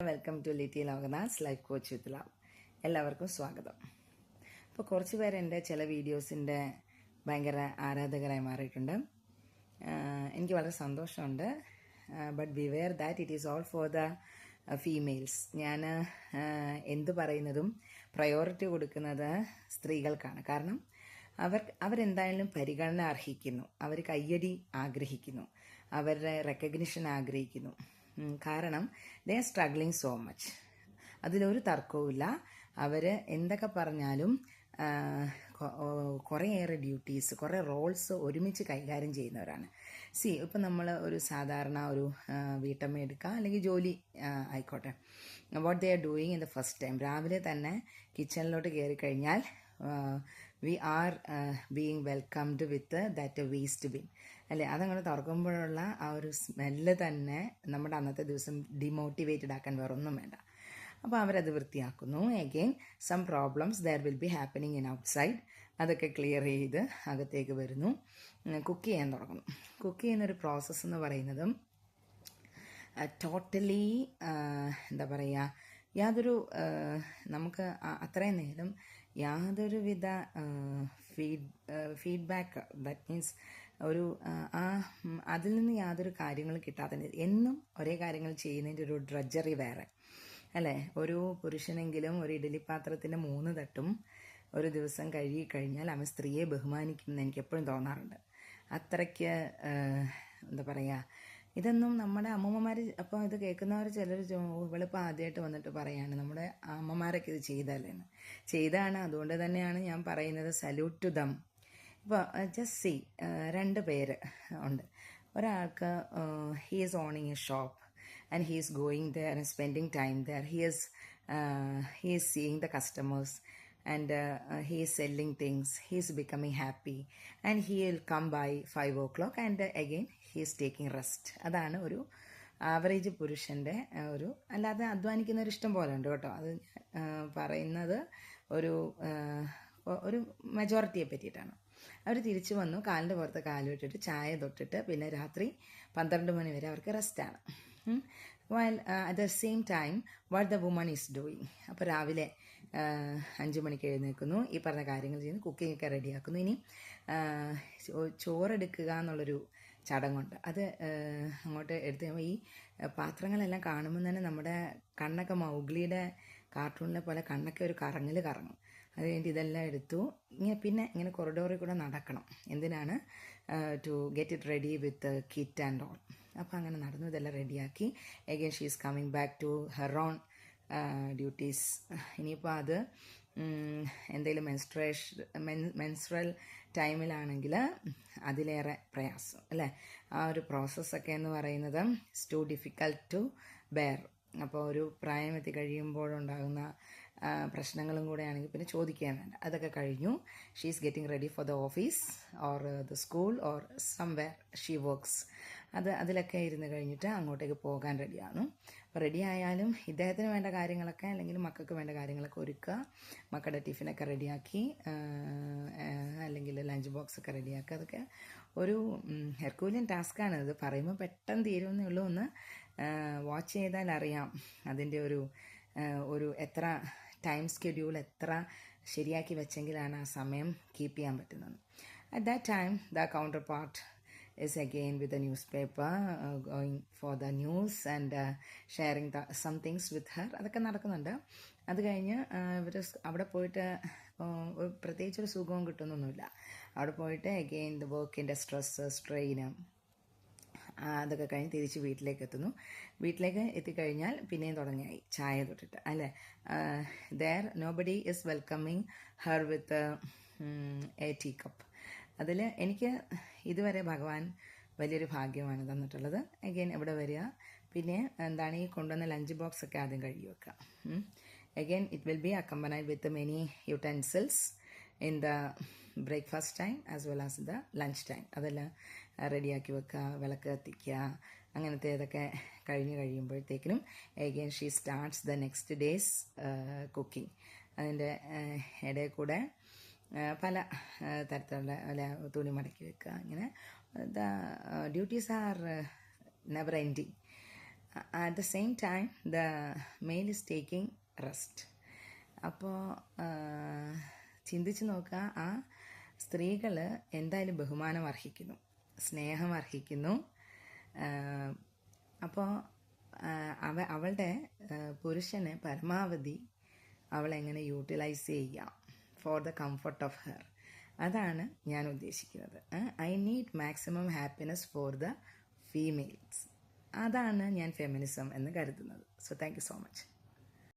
Welcome to Litty Lokanath life coach with love. എല്ലാവർക്കും സ്വാഗതം. ഇപ്പോൾ കുറച്ച് പേര് എൻ്റെ ചില വീഡിയോസിൻ്റെ ഭയങ്കര ആരാധകരായി മാറിയിട്ടുണ്ട്. എനിക്ക് വളരെ സന്തോഷമുണ്ട്. But beware that it is all for the females. ഞാൻ എന്ത് പറയുന്നതും പ്രയോറിറ്റി കൊടുക്കുന്നത് സ്ത്രീകൾക്കാണ്. കാരണം അവരെന്തായാലും പരിഗണന അർഹിക്കുന്നു, അവർ കയ്യടി ആഗ്രഹിക്കുന്നു, അവരുടെ റെക്കഗ്നിഷൻ ആഗ്രഹിക്കുന്നു. കാരണം they are struggling so much. അതിലൊരു തർക്കവുമില്ല. അവർ എന്തൊക്കെ പറഞ്ഞാലും കുറേയേറെ ഡ്യൂട്ടീസ്, കുറേ റോൾസ് ഒരുമിച്ച് കൈകാര്യം ചെയ്യുന്നവരാണ്. ഇപ്പം നമ്മൾ ഒരു സാധാരണ ഒരു വീട്ടമ്മ എടുക്കുക, അല്ലെങ്കിൽ ജോലി ആയിക്കോട്ടെ. What they are doing in the first time, രാവിലെ തന്നെ കിച്ചണിലോട്ട് കയറി കഴിഞ്ഞാൽ we are being welcomed with that waste bin അല്ലേ. അതങ്ങനെ തുറക്കുമ്പോഴുള്ള ആ ഒരു സ്മെല്ല് തന്നെ നമ്മുടെ അന്നത്തെ ദിവസം ഡിമോട്ടിവേറ്റഡ് ആക്കാൻ വേറൊന്നും വേണ്ട. അപ്പോൾ അവരത് വൃത്തിയാക്കുന്നു. Again some problems there will be happening in outside. അതൊക്കെ ക്ലിയർ ചെയ്ത് അകത്തേക്ക് വരുന്നു. കുക്ക് ചെയ്യാൻ തുടങ്ങുന്നു. കുക്ക് ചെയ്യുന്നൊരു പ്രോസസ്സ് എന്ന് പറയുന്നതും ടോട്ടലി എന്താ പറയുക, യാതൊരു നമുക്ക് അത്രയും നേരം യാതൊരുവിധ ഫീഡ്ബാക്ക്, ദാറ്റ് മീൻസ് ഒരു അതിൽ നിന്ന് യാതൊരു കാര്യങ്ങളും കിട്ടാതെ എന്നും ഒരേ കാര്യങ്ങൾ ചെയ്യുന്നതിൻ്റെ ഒരു ഡ്രഡ്ജറി വേറെ അല്ലേ. ഒരു പുരുഷനെങ്കിലും ഒരു ഇഡലി പാത്രത്തിൻ്റെ 3 തട്ടും ഒരു ദിവസം കഴുകി കഴിഞ്ഞാൽ അവൻ സ്ത്രീയെ ബഹുമാനിക്കുമെന്ന് എനിക്ക് എപ്പോഴും തോന്നാറുണ്ട്. അത്രയ്ക്ക് എന്താ പറയുക, ഇതൊന്നും നമ്മുടെ അമ്മൂമ്മമാർ, അപ്പോൾ ഇത് കേൾക്കുന്നവർ ചിലർ ഇവളിപ്പോൾ ആദ്യമായിട്ട് വന്നിട്ട് പറയാണ് നമ്മുടെ അമ്മമാരൊക്കെ ഇത് ചെയ്തല്ലേന്ന്. ചെയ്താണ്. അതുകൊണ്ട് തന്നെയാണ് ഞാൻ പറയുന്നത് സല്യൂട്ട് ടു ദം. ഇപ്പോൾ ജസ്റ്റ് 2 പേര് ഉണ്ട്. ഒരാൾക്ക് he is owning A shop and he is going there and spending time there. He is seeing the customers and he is selling things. He is becoming happy and he will come by 5 o'clock and again he is taking rest. അതാണ് ഒരു average പുരുഷൻ്റെ ഒരു, അല്ലാതെ അധ്വാനിക്കുന്നവർ ഇഷ്ടം പോലെ ഉണ്ട് കേട്ടോ. അത് പറയുന്നത് ഒരു മെജോറിറ്റിയെ പറ്റിയിട്ടാണ്. അവർ തിരിച്ചു വന്നു, കാലിൻ്റെ പുറത്ത് കാലുവിട്ടിട്ട് ചായ തൊട്ടിട്ട് പിന്നെ രാത്രി 12 മണി വരെ അവർക്ക് റെസ്റ്റാണ്. while at the same time what the woman is doing. അപ്പോൾ രാവിലെ 5 മണിക്ക് എഴുന്നേൽക്കുന്നു, ഈ പറഞ്ഞ കാര്യങ്ങൾ ചെയ്യുന്നു, കുക്കിംഗ് ഒക്കെ റെഡിയാക്കുന്നു. ഇനി ചോറെടുക്കുക എന്നുള്ളൊരു ചടങ്ങുണ്ട്. അത് അങ്ങോട്ട് എടുത്ത് കഴിയുമ്പോൾ ഈ പാത്രങ്ങളെല്ലാം കാണുമ്പോൾ തന്നെ നമ്മുടെ കണ്ണൊക്കെ മൗഗ്ലിയുടെ കാർട്ടൂണിലെ പോലെ കണ്ണൊക്കെ ഒരു കറങ്ങും. അത് കഴിഞ്ഞിട്ട് ഇതെല്ലാം എടുത്തു പിന്നെ ഇങ്ങനെ കൊറിഡോറിൽ കൂടെ നടക്കണം. എന്തിനാണ്? To get it ready with kit and all. അപ്പോൾ അങ്ങനെ നടന്നു, ഇതെല്ലാം റെഡിയാക്കി. Again she is coming back to her own duties. ഇനിയിപ്പോൾ അത് എന്തെങ്കിലും മെൻസ്ട്രൽ ടൈമിലാണെങ്കിൽ അതിലേറെ പ്രയാസം അല്ലേ. ആ ഒരു പ്രോസസ്സൊക്കെ എന്ന് പറയുന്നത് it's too difficult to bear. അപ്പോൾ ഒരു പ്രായം എത്തി കഴിയുമ്പോഴുണ്ടാകുന്ന പ്രശ്നങ്ങളും കൂടെ ആണെങ്കിൽ പിന്നെ ചോദിക്കാൻ വേണ്ട. അതൊക്കെ കഴിഞ്ഞു. She is getting ready for the office or the school or somewhere she works. അതിലൊക്കെ ഇരുന്ന് കഴിഞ്ഞിട്ട് അങ്ങോട്ടേക്ക് പോകാൻ റെഡിയാണ്. അപ്പോൾ റെഡി ആയാലും ഇദ്ദേഹത്തിന് വേണ്ട കാര്യങ്ങളൊക്കെ, അല്ലെങ്കിൽ മക്കൾക്ക് വേണ്ട കാര്യങ്ങളൊക്കെ ഒരുക്കുക, മക്കളുടെ ടിഫിനൊക്കെ റെഡിയാക്കി, അല്ലെങ്കിൽ ലഞ്ച് ബോക്സൊക്കെ റെഡിയാക്കുക. അതൊക്കെ ഒരു ഹെർക്കൂലിയൻ ടാസ്ക്കാണ്. ഇത് പറയുമ്പോൾ പെട്ടെന്ന് തീരുമെന്നേ ഉള്ളൂ. ഒന്ന് വാച്ച് ചെയ്താൽ അറിയാം അതിൻ്റെ ഒരു എത്ര ടൈം സ്കെഡ്യൂൾ എത്ര ശരിയാക്കി വെച്ചെങ്കിലാണ് ആ സമയം കീപ്പ് ചെയ്യാൻ പറ്റുന്നത്. At that time the counter part is again with the newspaper, going for the news and sharing some things with her. അതൊക്കെ നടക്കുന്നുണ്ട്. അത് കഴിഞ്ഞ് ഇവർ അവിടെ പോയിട്ട് പ്രത്യേകിച്ചൊരു സുഖവും കിട്ടുന്നൊന്നുമില്ല. അവിടെ പോയിട്ട് അഗെയിൻ ദ വർക്കിൻ്റെ സ്ട്രെസ്സ്, സ്ട്രെയിന്, അതൊക്കെ കഴിഞ്ഞ് തിരിച്ച് വീട്ടിലേക്ക് എത്തുന്നു. വീട്ടിലേക്ക് എത്തിക്കഴിഞ്ഞാൽ പിന്നെയും തുടങ്ങിയായി ചായ തൊട്ടിട്ട് അല്ലേ. There nobody is welcoming her with a tea cup. അതിൽ എനിക്ക് ഇതുവരെ ഭഗവാൻ വലിയൊരു ഭാഗ്യമാണ് തന്നിട്ടുള്ളത്. അഗെയിൻ ഇവിടെ വരിക, പിന്നെ എന്താണ് ഈ കൊണ്ടുവന്ന ലഞ്ച് ബോക്സ് ഒക്കെ ആദ്യം കഴുകി വെക്കുക. Again it will be accompanied with many utensils in the breakfast time as well as the lunch time. അതെല്ലാം റെഡിയാക്കി വെക്കുക, വിളക്ക് കത്തിക്കുക, അങ്ങനത്തെ ഇതൊക്കെ കഴിയുമ്പോഴത്തേക്കിനും again she starts the next day's cooking. അതിൻ്റെ ഇടയിൽ കൂടെ പല തരത്തിലുള്ള തുണി മടക്കി വെക്കുക. ഇങ്ങനെ the duties are never ending. At the same time the male is taking rest. അപ്പോൾ ചിന്തിച്ച് നോക്കുക, ആ സ്ത്രീകൾ എന്തായാലും ബഹുമാനം അർഹിക്കുന്നു, സ്നേഹം അർഹിക്കുന്നു. അപ്പോൾ അവളുടെ പുരുഷനെ പരമാവധി അവളെങ്ങനെ യൂട്ടിലൈസ് ചെയ്യാം for the comfort of her, അതാണ് ഞാൻ ഉദ്ദേശിക്കുന്നത്. I need maximum happiness for the females. അതാണ് ഞാൻ ഫെമിനിസം എന്ന് കരുതുന്നത്. So thank you so much.